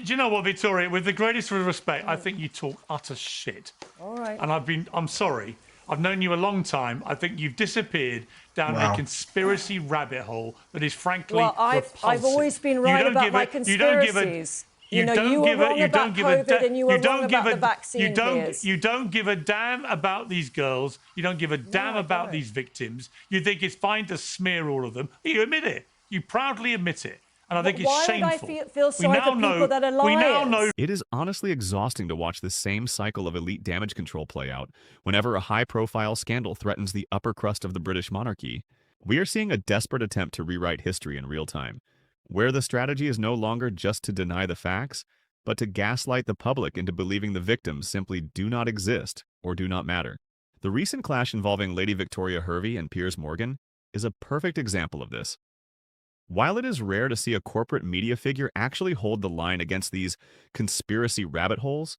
you know what, Victoria? With the greatest respect, I think you talk utter shit. All right. And I'm sorry. I've known you a long time. I think you've disappeared down a conspiracy rabbit hole that is frankly repulsive. I've always been right about my conspiracies. You know, you were wrong about COVID and you were wrong about the vaccine. You don't give a damn about these girls. You don't give a damn about these victims. You think it's fine to smear all of them. You admit it. You proudly admit it. And I think it's shameful. Why would I feel sorry for people that are liars? We now know. It is honestly exhausting to watch the same cycle of elite damage control play out whenever a high-profile scandal threatens the upper crust of the British monarchy. We are seeing a desperate attempt to rewrite history in real time, where the strategy is no longer just to deny the facts, but to gaslight the public into believing the victims simply do not exist or do not matter. The recent clash involving Lady Victoria Hervey and Piers Morgan is a perfect example of this. While it is rare to see a corporate media figure actually hold the line against these conspiracy rabbit holes,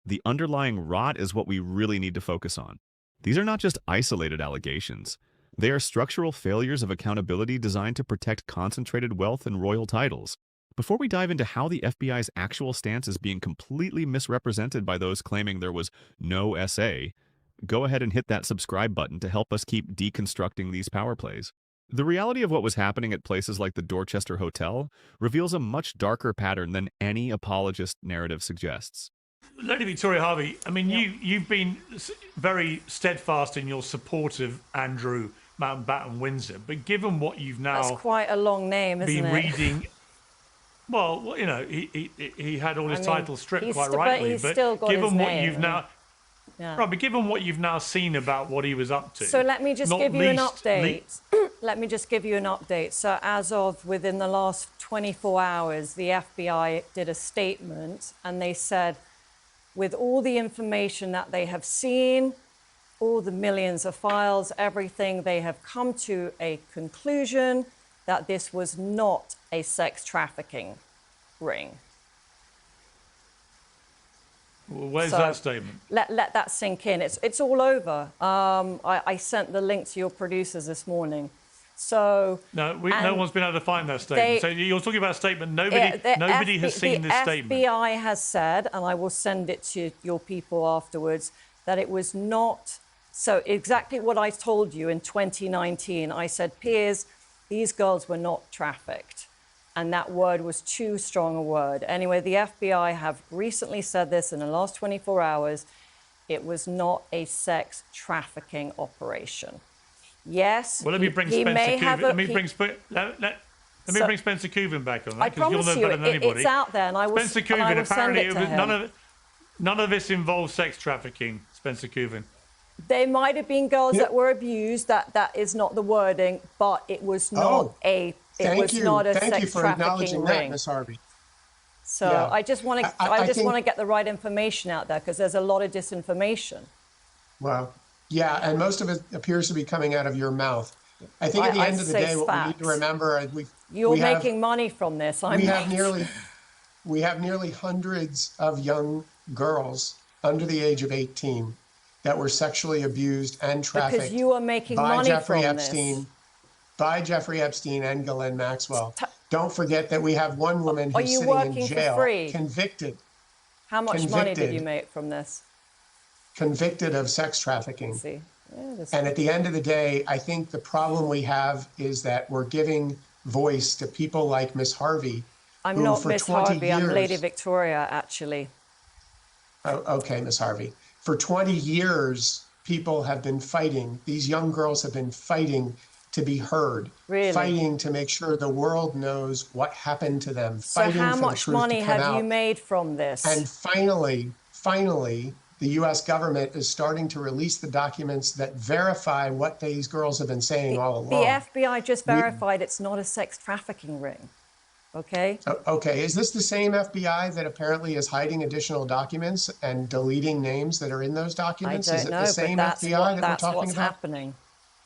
the underlying rot is what we really need to focus on. These are not just isolated allegations. They are structural failures of accountability designed to protect concentrated wealth and royal titles. Before we dive into how the FBI's actual stance is being completely misrepresented by those claiming there was no SA, go ahead and hit that subscribe button to help us keep deconstructing these power plays. The reality of what was happening at places like the Dorchester Hotel reveals a much darker pattern than any apologist narrative suggests. Lady Victoria Hervey, I mean, you've been very steadfast in your support of Andrew Mountbatten Windsor, but given what you've now... That's quite a long name, isn't it? Reading... Well, you know, he had all his titles stripped quite rightly, but given what name. you've now... Yeah. Right, but given what you've now seen about what he was up to... So let me just give you an update. Let me just give you an update. So as of within the last 24 hours, the FBI did a statement and they said, with all the information that they have seen, all the millions of files, everything, they have come to a conclusion that this was not a sex trafficking ring. Well, where's that statement? Let that sink in. It's all over. I sent the link to your producers this morning. So no one's been able to find that statement. So you're talking about a statement nobody has seen this statement. The FBI has said, and I will send it to your people afterwards, that it was not. So exactly what I told you in 2019. I said, Piers, these girls were not trafficked. And that word was too strong a word. Anyway, the FBI have recently said this in the last 24 hours. It was not a sex trafficking operation. Yes. Well, let me bring Spencer Cooven. Let me bring Spencer Cooven back on. I promise you, it's out there, and I will. Spencer Cooven. Apparently, none of this involves sex trafficking. Spencer Cooven. There might have been girls that were abused. That is not the wording, but it was not a. It was not a sex trafficking ring. Ms. Hervey. So yeah. I just want to get the right information out there because there's a lot of disinformation. Well, yeah, and most of it appears to be coming out of your mouth. I think at the end of the day, what we need to remember, you're making money from this. We have nearly hundreds of young girls under the age of 18 that were sexually abused and trafficked because you are making money Jeffrey from Epstein. This. By Jeffrey Epstein and Ghislaine Maxwell. Don't forget that we have one woman who's sitting in jail, convicted. How much money did you make from this? Convicted of sex trafficking. And at the end of the day, I think the problem we have is that we're giving voice to people like Miss Hervey. I'm not Miss Hervey, I'm Lady Victoria, actually. Oh, okay, Miss Hervey. For 20 years, people have been fighting. These young girls have been fighting to be heard, fighting to make sure the world knows what happened to them. So how much money have you made from this? And finally, the U.S. government is starting to release the documents that verify what these girls have been saying all along. The FBI just verified it's not a sex trafficking ring, okay? Okay, is this the same FBI that apparently is hiding additional documents and deleting names that are in those documents? I don't know, is it the same FBI that we're talking about? That's what's happening.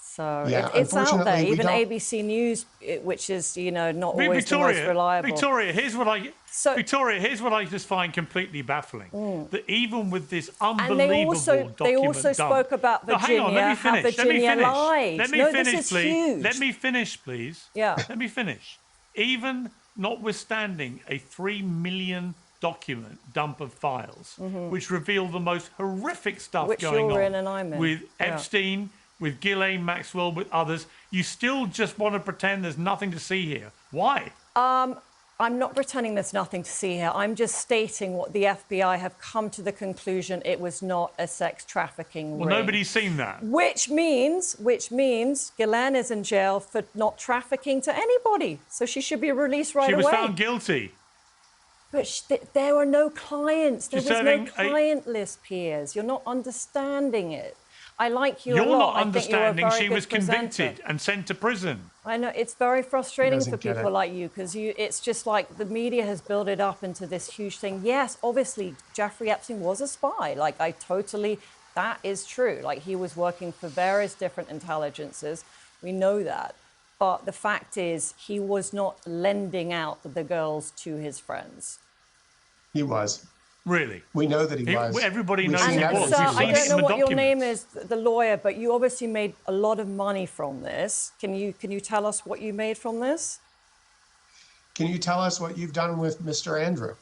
So yeah, it's out there. Even ABC News, which is, you know, not always the most reliable. Victoria, here's what I just find completely baffling. That even with this unbelievable document they also spoke about Virginia. Hang on, let me finish. How Virginia lied. Let me finish, please. Huge. Let me finish, please. Yeah. Let me finish. Even notwithstanding a $3 million dump of files, which reveal the most horrific stuff which going you're on in and I'm in. with Yeah. Epstein, with Ghislaine Maxwell, with others. You still just want to pretend there's nothing to see here. Why? I'm not pretending there's nothing to see here. I'm just stating what the FBI have come to the conclusion it was not a sex trafficking ring. Well, nobody's seen that. Which means Ghislaine is in jail for not trafficking to anybody. So she should be released right away. She was found guilty. But there were no clients. There She's was no serving client list, Piers. You're not understanding it. I like you a lot. You're not I think you're a understanding very she good was presenter. convicted and sent to prison. I know, it's very frustrating for doesn't get people it. like you because it's just like the media has built it up into this huge thing. Yes, obviously, Jeffrey Epstein was a spy. Like, that is true. Like, he was working for various different intelligences. We know that. But the fact is, he was not lending out the girls to his friends. He was. Really? We know that he was. Everybody We've knows seen he And was. sir, We've seen I it don't in know the what your name documents. is, the lawyer, but you obviously made a lot of money from this. Can you tell us what you made from this? Can you tell us what you've done with Mr. Andrew?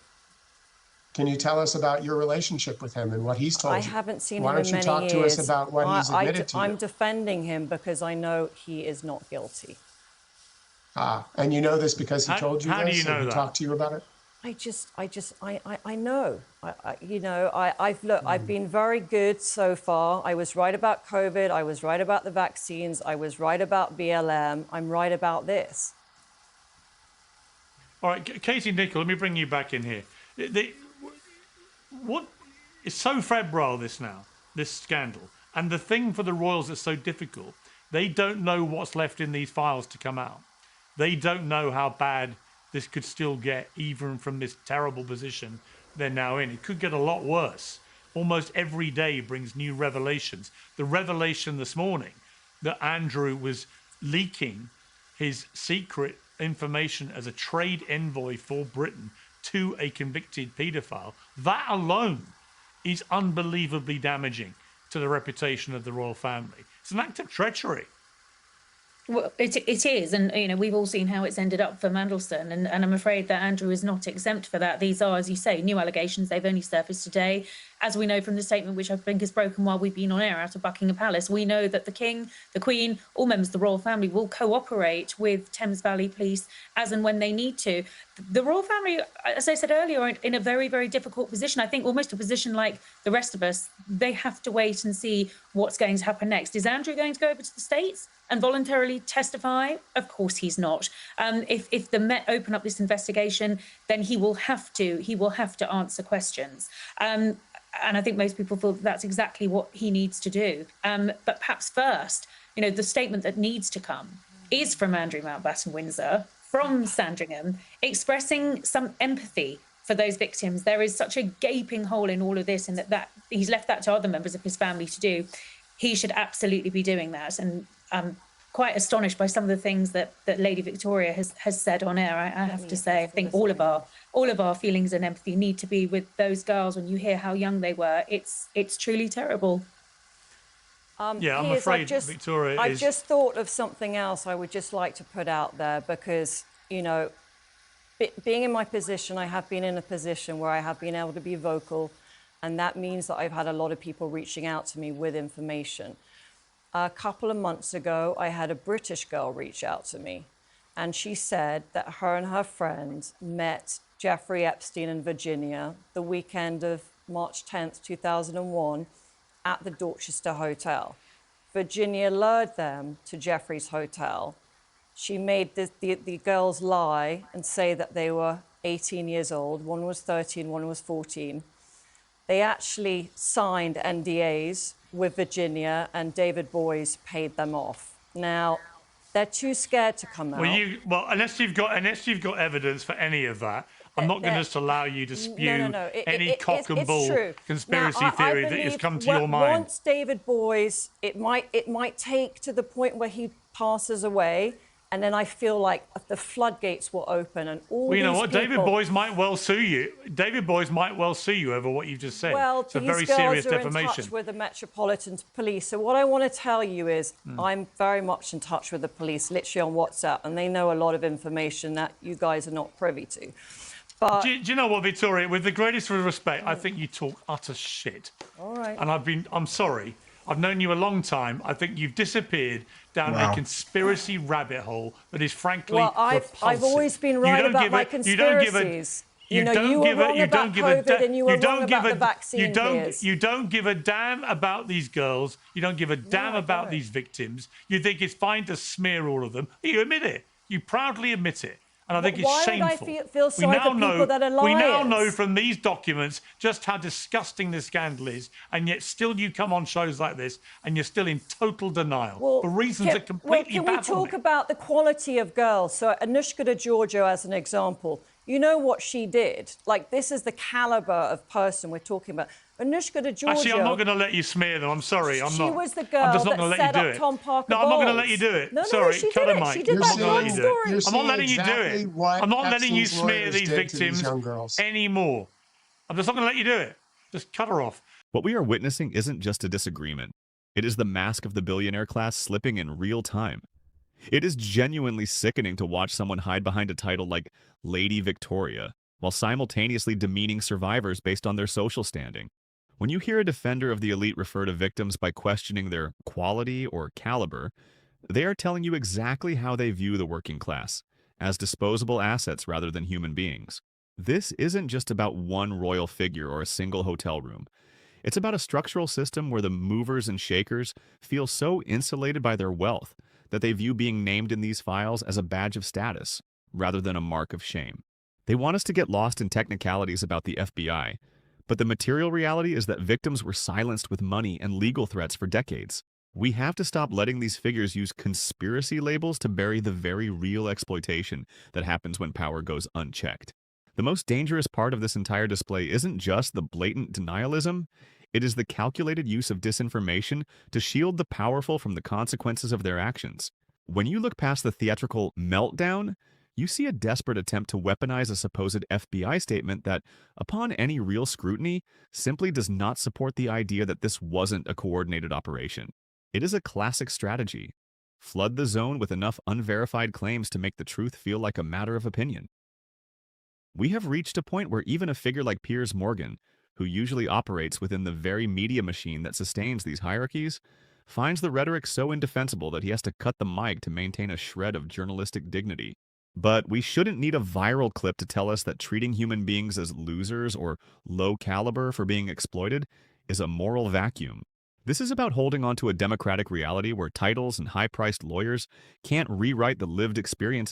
Can you tell us about your relationship with him and what he's told you? I haven't seen Why him in don't you many talk years. to us about what he's admitted to I'm you? defending him because I know he is not guilty. And you know this because he told you how do this you know and he that? talked to you about it? I know. I've been very good so far. I was right about COVID. I was right about the vaccines. I was right about BLM. I'm right about this. All right, Katie Nicholl, let me bring you back in here. What is so febrile this scandal, and the thing for the royals that's so difficult, they don't know what's left in these files to come out. They don't know how bad this could still get, even from this terrible position they're now in. It could get a lot worse. Almost every day brings new revelations. The revelation this morning that Andrew was leaking his secret information as a trade envoy for Britain to a convicted paedophile, that alone is unbelievably damaging to the reputation of the royal family. It's an act of treachery. Well, it is, and we've all seen how it's ended up for Mandelstam, and I'm afraid that Andrew is not exempt for that. These are, as you say, new allegations. They've only surfaced today. As we know from the statement, which I think is broken while we've been on air out of Buckingham Palace, we know that the King, the Queen, all members of the royal family will cooperate with Thames Valley Police as and when they need to. The royal family, as I said earlier, are in a very, very difficult position. I think almost a position like the rest of us. They have to wait and see what's going to happen next. Is Andrew going to go over to the States and voluntarily testify? Of course he's not. If the Met open up this investigation, then he will have to answer questions. And I think most people feel that's exactly what he needs to do. But perhaps first, the statement that needs to come is from Andrew Mountbatten Windsor, from Sandringham, expressing some empathy for those victims. There is such a gaping hole in all of this, and that he's left that to other members of his family to do. He should absolutely be doing that. And I'm quite astonished by some of the things that Lady Victoria has said on air. I have to say, I think all of our feelings and empathy need to be with those girls. When you hear how young they were, it's truly terrible. Yeah, I'm afraid Victoria I is... just thought of something else I would just like to put out there because, being in my position, I have been in a position where I have been able to be vocal, and that means that I've had a lot of people reaching out to me with information. A couple of months ago, I had a British girl reach out to me, and she said that her and her friend met Jeffrey Epstein in Virginia the weekend of March 10th, 2001, at the Dorchester Hotel. Virginia lured them to Jeffrey's hotel. She made the girls lie and say that they were 18 years old. One was 13, one was 14. They actually signed NDAs with Virginia, and David Boies paid them off. Now, they're too scared to come out. Well, unless you've got evidence for any of that, I'm not going to just allow you to spew any cock and bull conspiracy theory that has come to your mind. Once David Boies, it might take to the point where he passes away, and then I feel like the floodgates will open, and all well, you know these what? people... David Boies might well sue you. David Boies might well sue you over what you've just said. Well, it's a these very girls serious are defamation. in touch with the Metropolitan Police. So what I want to tell you is I'm very much in touch with the police, literally on WhatsApp, and they know a lot of information that you guys are not privy to. But do you know what, Victoria? With the greatest of respect, I think you talk utter shit. all right. And I'm sorry. I've known you a long time. I think you've disappeared down a conspiracy rabbit hole that is frankly repulsive. I've always been right about my conspiracies. You were wrong about COVID and you were wrong about the vaccine. You don't give a damn about these girls. You don't give a damn about these victims. You think it's fine to smear all of them. You admit it. You proudly admit it. And I think it's shameful. Why would I feel sorry for people that are liars? We now know from these documents just how disgusting this scandal is, and yet still you come on shows like this and you're still in total denial for reasons that completely baffle me. Can we talk about the quality of girls? So Anushka Giorgio as an example. You know what she did? Like, this is the caliber of person we're talking about. Anushka Giorgio... Actually, I'm not going to let you smear them. I'm sorry, I'm not. She was the girl that set up Tom Parker No, I'm not going to let you do it. No, sorry, she cut did it, it. Mike. She did that one story. I'm not letting you do it. I'm not letting you smear these victims anymore. I'm just not going to let you do it. Just cut her off. What we are witnessing isn't just a disagreement. It is the mask of the billionaire class slipping in real time. It is genuinely sickening to watch someone hide behind a title like Lady Victoria, while simultaneously demeaning survivors based on their social standing. When you hear a defender of the elite refer to victims by questioning their quality or caliber, they are telling you exactly how they view the working class, as disposable assets rather than human beings. This isn't just about one royal figure or a single hotel room. It's about a structural system where the movers and shakers feel so insulated by their wealth that they view being named in these files as a badge of status, rather than a mark of shame. They want us to get lost in technicalities about the FBI, but the material reality is that victims were silenced with money and legal threats for decades. We have to stop letting these figures use conspiracy labels to bury the very real exploitation that happens when power goes unchecked. The most dangerous part of this entire display isn't just the blatant denialism, it is the calculated use of disinformation to shield the powerful from the consequences of their actions. When you look past the theatrical meltdown, you see a desperate attempt to weaponize a supposed FBI statement that, upon any real scrutiny, simply does not support the idea that this wasn't a coordinated operation. It is a classic strategy. Flood the zone with enough unverified claims to make the truth feel like a matter of opinion. We have reached a point where even a figure like Piers Morgan, who usually operates within the very media machine that sustains these hierarchies, finds the rhetoric so indefensible that he has to cut the mic to maintain a shred of journalistic dignity. But we shouldn't need a viral clip to tell us that treating human beings as losers or low caliber for being exploited is a moral vacuum. This is about holding on to a democratic reality where titles and high-priced lawyers can't rewrite the lived experience